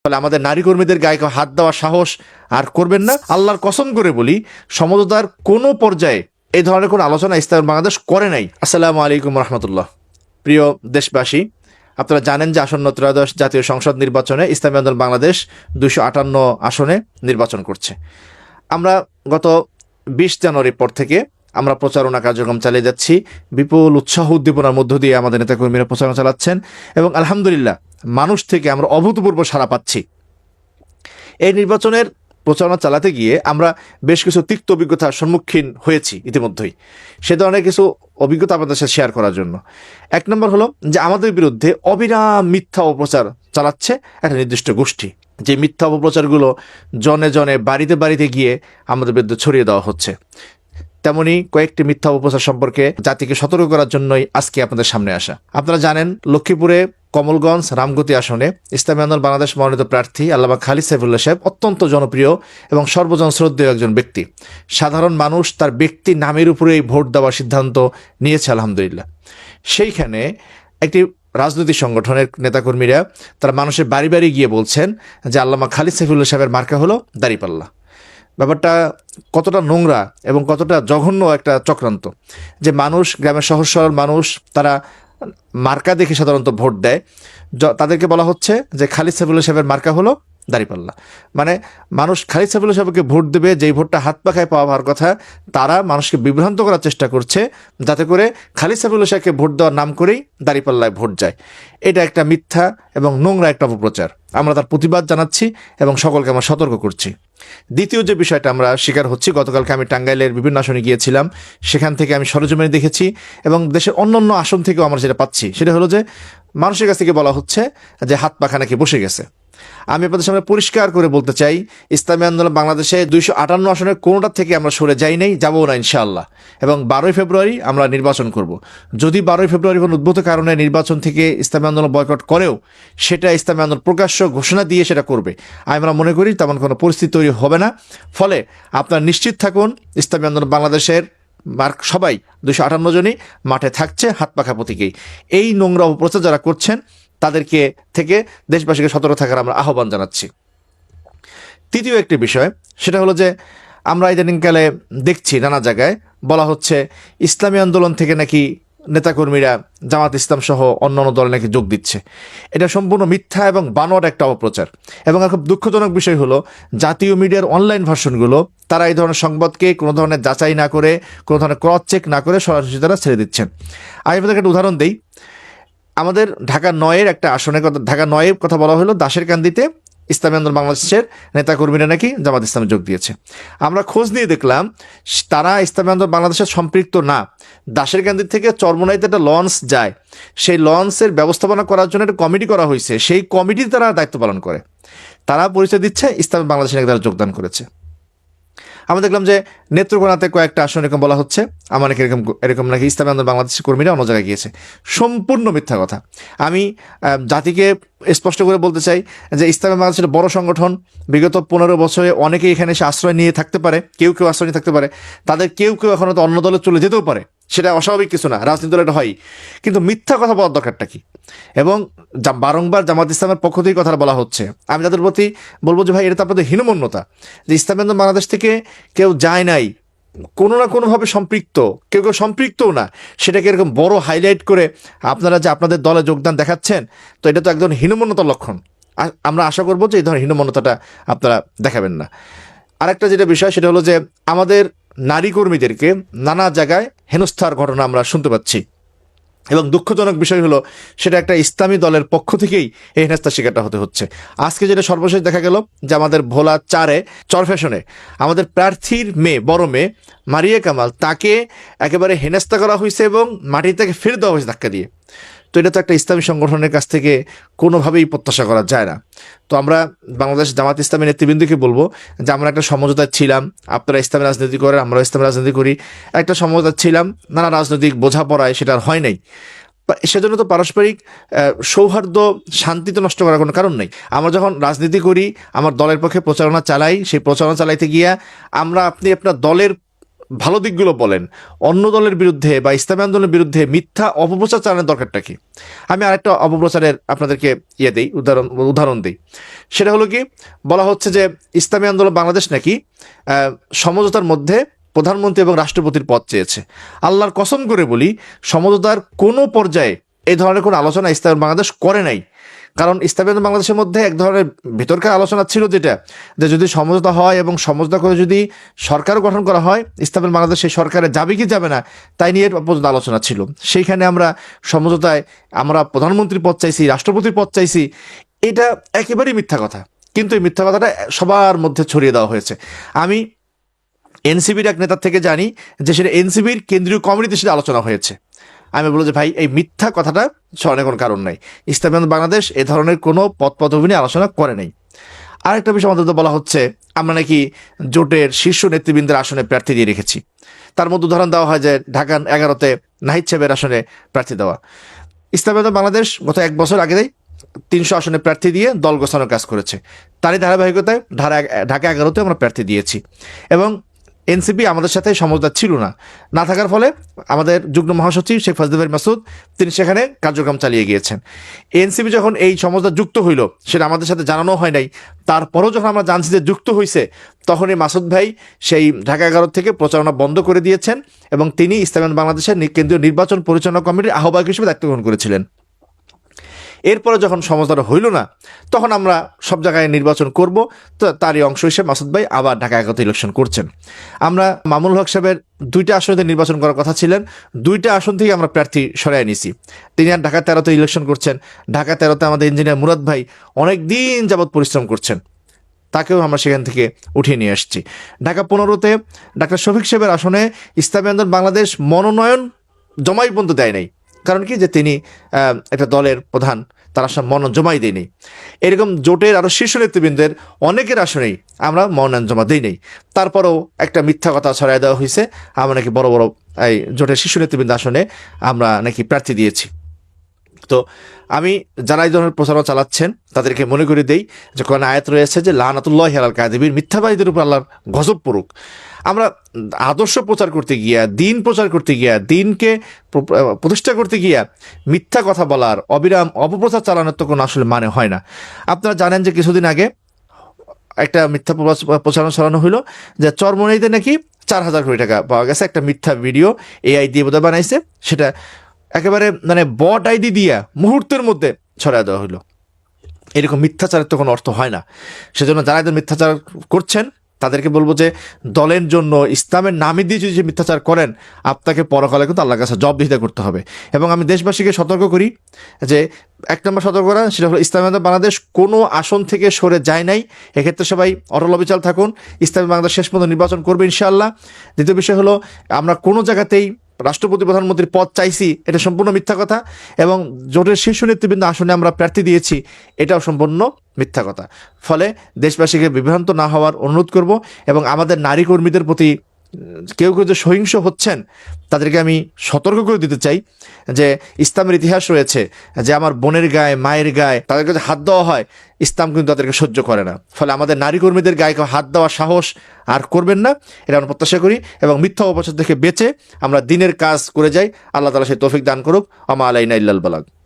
ফলে আমাদের নারী কর্মীদের গায়ে হাত দেওয়ার সাহস আর করবেন না। আল্লাহর কসম করে বলি, সমঝোতার কোনো পর্যায়ে এই ধরনের কোনো আলোচনা ইসলাম বাংলাদেশ করে নাই। আসসালামু আলাইকুম রহমতুল্লাহ। প্রিয় দেশবাসী, আপনারা জানেন যে আসন্ন ত্রয়োদশ জাতীয় সংসদ নির্বাচনে ইসলামী আন্দোলন বাংলাদেশ 258 আসনে নির্বাচন করছে। আমরা গত 20 জানুয়ারির পর থেকে আমরা প্রচারণা কার্যক্রম চালিয়ে যাচ্ছি। বিপুল উৎসাহ উদ্দীপনার মধ্য দিয়ে আমাদের নেতাকর্মীরা প্রচারণা চালাচ্ছেন এবং আলহামদুলিল্লাহ মানুষ থেকে আমরা অভূতপূর্ব সাড়া পাচ্ছি। এই নির্বাচনের প্রচারণা চালাতে গিয়ে আমরা বেশ কিছু তিক্ত অভিজ্ঞতার সম্মুখীন হয়েছি ইতিমধ্যেই। সে ধরনের কিছু অভিজ্ঞতা আপনাদের সাথে শেয়ার করার জন্য। এক নম্বর হলো যে আমাদের বিরুদ্ধে অবিরাম মিথ্যা অপপ্রচার চালাচ্ছে একটা নির্দিষ্ট গোষ্ঠী। যে মিথ্যা অপপ্রচারগুলো জনে জনে বাড়িতে বাড়িতে গিয়ে আমাদের বিরুদ্ধে ছড়িয়ে দেওয়া হচ্ছে। তেমনি কয়েকটি মিথ্যা অপপ্রচার সম্পর্কে জাতিকে সতর্ক করার জন্যই আজকে আপনাদের সামনে আসা। আপনারা জানেন লক্ষ্মীপুরে কমলগঞ্জ রামগতি আসনে ইসলামী আন্দোলন বাংলাদেশ মনোনীত প্রার্থী আল্লামা খালিদ সাইফুল্লাহ সাহেব অত্যন্ত জনপ্রিয় এবং সর্বজন শ্রদ্ধেয় একজন ব্যক্তি। সাধারণ মানুষ তার ব্যক্তি নামের উপরেই ভোট দেওয়ার সিদ্ধান্ত নিয়েছে আলহামদুলিল্লাহ। সেইখানে একটি রাজনৈতিক সংগঠনের নেতাকর্মীরা তারা মানুষের বাড়ি বাড়ি গিয়ে বলছেন যে আল্লামা খালিদ সাইফুল্লাহ সাহেবের মার্কা হলো দাঁড়িপাল্লা। ব্যাপারটা কতটা নোংরা এবং কতটা জঘন্য একটা চক্রান্ত যে মানুষ, গ্রামের সহজ সরল মানুষ, তারা মার্কা দেখে সাধারণত ভোট দেয়। তাদেরকে বলা হচ্ছে যে খালিদ সাইফুল্লাহ সাহেবের মার্কা হলো দাঁড়িপাল্লা। মানে মানুষ খালিদ সাইফুল্লাহ সাহেবকে ভোট দেবে, যেই ভোটটা হাত পাখায় পাওয়ার কথা, তারা মানুষকে বিভ্রান্ত করার চেষ্টা করছে যাতে করে খালিদ সাইফুল্লাহ সাহেবকে ভোট দেওয়ার নাম করেই দাঁড়িপাল্লায় ভোট যায়। এটা একটা মিথ্যা এবং নোংরা একটা অপপ্রচার। আমরা তার প্রতিবাদ জানাচ্ছি এবং সকলকে আমরা সতর্ক করছি। দ্বিতীয় যে বিষয়টা আমরা শিকার হচ্ছি, গতকালকে আমি টাঙ্গাইলের বিভিন্ন আসনে গিয়েছিলাম, সেখান থেকে আমি সরেজমিনে দেখেছি এবং দেশের অন্যান্য আসন থেকেও আমরা যেটা পাচ্ছি সেটা হলো যে মানুষের কাছ থেকে বলা হচ্ছে যে হাত পাখা নাকি বসে গেছে। আমি আপনাদের সামনে পরিষ্কার করে বলতে চাই, ইসলামী আন্দোলন বাংলাদেশে 258 আসনের কোনোটার থেকে আমরা সরে যাই নাই, যাবো না ইনশাআল্লাহ। এবং 12ই ফেব্রুয়ারি আমরা নির্বাচন করব। যদি 12ই ফেব্রুয়ারি কোনো উদ্ভূত কারণে নির্বাচন থেকে ইসলামী আন্দোলন বয়কট করেও সেটা ইসলামী আন্দোলন প্রকাশ্য ঘোষণা দিয়ে সেটা করবে। আমরা মনে করি তেমন কোনো পরিস্থিতি তৈরি হবে না। ফলে আপনারা নিশ্চিত থাকুন, ইসলামী আন্দোলন বাংলাদেশের সবাই 258 জনই মাঠে থাকছে হাত পাখা প্রতীকেই। এই নোংরা অপপ্রচার যারা করছেন তাদেরকে থেকে দেশবাসীকে সতর্ক থাকার আমরা আহ্বান জানাচ্ছি। তৃতীয় একটি বিষয় সেটা হলো যে আমরা ইদানিংকালে দেখছি নানা জায়গায় বলা হচ্ছে ইসলামী আন্দোলন থেকে নাকি নেতাকর্মীরা জামাত ইসলাম সহ অন্যান্য দলে নাকি যোগ দিচ্ছে। এটা সম্পূর্ণ মিথ্যা এবং বানোয়াট একটা অপপ্রচার। এবং খুব দুঃখজনক বিষয় হলো জাতীয় মিডিয়ার অনলাইন ভার্সনগুলো তারা এই ধরনের সংবাদকে কোনো ধরনের যাচাই না করে, কোনো ধরনের ক্রস চেক না করে সরাসরি তারা ছেড়ে দিচ্ছেন। আমি আপনাদেরকে একটা উদাহরণ দিই। আমাদের ঢাকা 9-এর একটা আসনের কথা, ঢাকা 9-এর কথা বলা হলো, দাসের কান্দিতে ইসলামী আন্দোলন বাংলাদেশের নেতাকর্মীরা নাকি জামাত ইসলামে যোগ দিয়েছে। আমরা খোঁজ নিয়ে দেখলাম তারা ইসলামী আন্দোলন বাংলাদেশের সম্পৃক্ত না। দাসের কান্দি থেকে চরমোনাইতে একটা লঞ্চ যায়, সেই লঞ্চের ব্যবস্থাপনা করার জন্য একটা কমিটি করা হয়েছে, সেই কমিটির তারা দায়িত্ব পালন করে। তারা পরিচয় দিচ্ছে ইসলামী বাংলাদেশে নাকি তারা যোগদান করেছে। আমরা দেখলাম যে নেত্রকোনাতে কয়েকটা আসন এরকম বলা হচ্ছে আমার নাকি এরকম নাকি ইসলামী আন্দোলন বাংলাদেশের কর্মীরা অন্য জায়গায় গিয়েছে। সম্পূর্ণ মিথ্যা কথা। আমি জাতিকে স্পষ্ট করে বলতে চাই যে ইসলামী বাংলাদেশের বড় সংগঠন, বিগত 15 বছরে অনেকেই এখানে এসে আশ্রয় নিয়ে থাকতে পারে, কেউ কেউ আশ্রয় নিয়ে থাকতে পারে, তাদের কেউ কেউ এখন তো অন্য দলে চলে যেতেও পারে, সেটা অস্বাভাবিক কিছু না, রাজনীতি দলে এটা হয়। কিন্তু মিথ্যা কথা বলার দরকারটা কি? এবং বারংবার জামাত ইসলামের পক্ষ থেকে কথা বলা হচ্ছে। আমি তাদের প্রতি বলবো যে ভাই, এটা তো আপনাদের হীনমন্যতা যে ইসলামী আন্দোলন বাংলাদেশ থেকে কেউ যায় নাই, কোনো না কোনোভাবে সম্পৃক্ত, কেউ কেউ সম্পৃক্তও না, সেটাকে এরকম বড় হাইলাইট করে আপনারা যে আপনাদের দলে যোগদান দেখাচ্ছেন, তো এটা তো একদম হীনমন্যতার লক্ষণ। আমরা আশা করবো যে এই ধরনের হীনমন্যতাটা আপনারা দেখাবেন না। আরেকটা যেটা বিষয় সেটা হলো যে আমাদের নারী কর্মীদেরকে নানা জায়গায় হেনস্থার ঘটনা আমরা শুনতে পাচ্ছি এবং দুঃখজনক বিষয় হলো সেটা একটা ইসলামী দলের পক্ষ থেকেই এই হেনস্থার শিকারটা হতে হচ্ছে। আজকে যেটা সর্বশেষ দেখা গেল যে আমাদের ভোলা 4-এ চরফ্যাশনে আমাদের প্রার্থীর মেয়ে, বড় মেয়ে মারিয়া কামাল, তাকে একেবারে হেনস্থা করা হয়েছে এবং মাটি থেকে ফেলে দেওয়া হয়েছে ধাক্কা দিয়ে। তো এটা তো একটা ইসলামী সংগঠনের কাছ থেকে কোনোভাবেই প্রত্যাশা করা যায় না। তো আমরা বাংলাদেশ জামাত ইসলামী নেতৃবৃন্দকে বলবো যে আমরা একটা সমঝোতা ছিলাম, আপনারা ইসলামী রাজনীতি করেন, আমরা ইসলামী রাজনীতি করি, একটা সমঝোতা ছিলাম, নানা রাজনৈতিক বোঝাপড়ায় সেটা আর হয় নাই। সেজন্য তো পারস্পরিক সৌহার্দ্য, শান্তি তো নষ্ট করার কোনো কারণ নেই। আমরা যখন রাজনীতি করি, আমার দলের পক্ষে প্রচারণা চালাই, সেই প্রচারণা চালাইতে গিয়া আপনি আপনার দলের ভালো দিকগুলো বলেন, অন্য দলের বিরুদ্ধে বা ইসলামী আন্দোলনের বিরুদ্ধে মিথ্যা অপপ্রচার চালানোর দরকারটা কি? আমি আরেকটা অপপ্রচারের আপনাদেরকে উদাহরণ দিই। সেটা হলো কি, বলা হচ্ছে যে ইসলামী আন্দোলন বাংলাদেশ নাকি সমঝোতার মধ্যে প্রধানমন্ত্রী এবং রাষ্ট্রপতির পদ চেয়েছে। আল্লাহর কসম করে বলি, সমঝোতার কোনো পর্যায়ে এই ধরনের কোনো আলোচনা ইসলামী বাংলাদেশ করে নাই। কারণ ইসলামী বাংলাদেশের মধ্যে এক ধরনের ভেতরকার আলোচনা ছিল, যেটা যে যদি সমঝোতা হয় এবং সমঝোতা করে যদি সরকারও গঠন করা হয়, ইসলামী বাংলাদেশ সেই সরকারে যাবে কি যাবে না তাই নিয়ে পর্যন্ত আলোচনা ছিল। সেইখানে আমরা সমঝোতায় আমরা প্রধানমন্ত্রীর পদ চাইছি, রাষ্ট্রপতির পদ চাইছি। এটা একেবারেই মিথ্যা কথা, কিন্তু এই মিথ্যা কথাটা সবার মধ্যে ছড়িয়ে দেওয়া হয়েছে। আমি এনসিবির এক নেতার থেকে জানি যে সেটা এনসিবির কেন্দ্রীয় কমিটিতে সেটা আলোচনা হয়েছে। আমি বলবো যে ভাই, এই মিথ্যা কথাটা ছড়ানোর কোনো কারণ নাই। ইসলামী আন্দোলন বাংলাদেশ এ ধরনের কোনো পদপদবি নিয়ে আলোচনা করে নাই। আরেকটা বিষয় আমাদের বলা হচ্ছে, আমরা নাকি জোটের শীর্ষ নেতৃবৃন্দের আসনে প্রার্থী দিয়ে রেখেছি। তার মধ্যে উদাহরণ দেওয়া হয় যে ঢাকা 11-তে নাহিদ সাহেবের আসনে প্রার্থী দেওয়া। ইসলামী আন্দোলন বাংলাদেশ গত 1 বছর আগেই 300 আসনে প্রার্থী দিয়ে দল গোছানোর কাজ করেছে। তারই ধারাবাহিকতায় ঢাকা 11-তে আমরা প্রার্থী দিয়েছি, এবং এনসিপি আমাদের সাথে সমঝোতা ছিল না থাকার ফলে আমাদের যুগ্ম মহাসচিব শেখ ফজলুল মাসুদ তিনি সেখানে কার্যক্রম চালিয়ে গিয়েছেন। এনসিপি যখন এই সমঝোতা যুক্ত হইল, সেটা আমাদের সাথে জানানো হয় নাই। তারপরেও যখন আমরা জানছি যে যুক্ত হয়েছে, তখনই মাসুদ ভাই সেই ঢাকা 11 থেকে প্রচারণা বন্ধ করে দিয়েছেন, এবং তিনি ইসলামী বাংলাদেশের কেন্দ্রীয় নির্বাচন পরিচালনা কমিটির আহ্বায়ক হিসেবে দায়িত্ব গ্রহণ করেছিলেন। এরপরে যখন সমঝোতা হইল না, তখন আমরা সব জায়গায় নির্বাচন করব, তো তারই অংশ হিসেবে মাসুদ ভাই আবার ঢাকা 11-তে ইলেকশন করছেন। আমরা মামুনুল হক সাহেবের 2টা আসনে নির্বাচন করার কথা ছিলেন, 2টা আসন থেকে আমরা প্রার্থী সরাই নিছি। তিনি আর ঢাকা 13-তে ইলেকশন করছেন। ঢাকা 13-তে আমাদের ইঞ্জিনিয়ার মুরাদ ভাই অনেক দিন যাবৎ পরিশ্রম করছেন, তাকেও আমরা সেখান থেকে উঠিয়ে নিয়ে আসছি। ঢাকা 15-তে ডাক্তার শফিক সাহেবের আসনে ইসলামী আন্দোলন বাংলাদেশ মনোনয়ন জমাই পর্যন্ত দেয় নাই। কারণ কি, যে তিনি একটা দলের প্রধান, তার আসলে মনোনয়ন জমাই দেয়নি। এরকম জোটের আরও শীর্ষ নেতৃবৃন্দের অনেকের আসনেই আমরা মনোনয়ন জমা দিই নাই। তারপরেও একটা মিথ্যা কথা ছড়াই দেওয়া হয়েছে, আমরা নাকি বড় বড় এই জোটের শীর্ষ নেতৃবৃন্দ আসনে আমরা নাকি প্রার্থী দিয়েছি। তো আমি যারা এই ধরনের প্রচারণা চালাচ্ছেন তাদেরকে মনে করে দেই যে কোরআনে আয়াত রয়েছে যে লানাতুল্লাহি আলাল কাযিবিন, মিথ্যাবাদীদের উপর আল্লাহর গজব পড়ুক। আমরা আদর্শ প্রচার করতে গিয়া, দিন প্রচার করতে গিয়া, দিনকে প্রতিষ্ঠা করতে গিয়া মিথ্যা কথা বলার, অবিরাম অপপ্রচার চালানোর তো কোনো আসলে মানে হয় না। আপনারা জানেন যে কিছুদিন আগে একটা মিথ্যা প্রচারণা চালানো হইলো যে চরমোনাইতে নাকি 4,000 কোটি টাকা পাওয়া গেছে। একটা মিথ্যা ভিডিও এআই দিয়ে বোধহয় বানাইছে, সেটা একেবারে মানে বট আইডি দিয়া মুহূর্তের মধ্যে ছড়ায় দেওয়া হলো। এরকম মিথ্যাচারের তো কোনো অর্থ হয় না। সেজন্য যারা এদের মিথ্যাচার করছেন তাদেরকে বলবো যে দলের জন্য, ইসলামের নামে দিয়ে যদি মিথ্যাচার করেন, আপনাকে পরকালে কিন্তু আল্লাহর কাছে জবাবদিহিতা করতে হবে। এবং আমি দেশবাসীকে সতর্ক করি যে 1 নম্বর সতর্ক করা, সেটা হলো ইসলামী বাংলাদেশ কোনো আসন থেকে সরে যায় নাই। এক্ষেত্রে সবাই অটল অবিচল থাকুন। ইসলামী বাংলাদেশ শেষ পর্যন্ত নির্বাচন করবে ইনশাআল্লাহ। দ্বিতীয় বিষয় হলো, আমরা কোনো জায়গাতেই রাষ্ট্রপতি প্রধানমন্ত্রীর পদ চাইছি, এটা সম্পূর্ণ মিথ্যা কথা। এবং জোটের শীর্ষ নেতৃবৃন্দ আসনে আমরা প্রার্থী দিয়েছি, এটাও সম্পূর্ণ মিথ্যা কথা। ফলে দেশবাসীকে বিভ্রান্ত না হওয়ার অনুরোধ করব। এবং আমাদের নারী কর্মীদের প্রতি কেউ কেউ যে সহিংস হচ্ছেন, তাদেরকে আমি সতর্ক করে দিতে চাই যে ইসলামের ইতিহাস রয়েছে যে আমার বোনের গায়ে, মায়ের গায়ে তাদেরকে যে হাত দেওয়া হয়, ইসলাম কিন্তু তাদেরকে সহ্য করে না। ফলে আমাদের নারী কর্মীদের গায়ে হাত দেওয়ার সাহস আর করবেন না, এটা আমরা প্রত্যাশা করি। এবং মিথ্যা অপপ্রচার থেকে বেঁচে আমরা দিনের কাজ করে যাই। আল্লাহ তাআলা সেই তৌফিক দান করুক। আমা আলাইনা ইল্লাল বালাগ।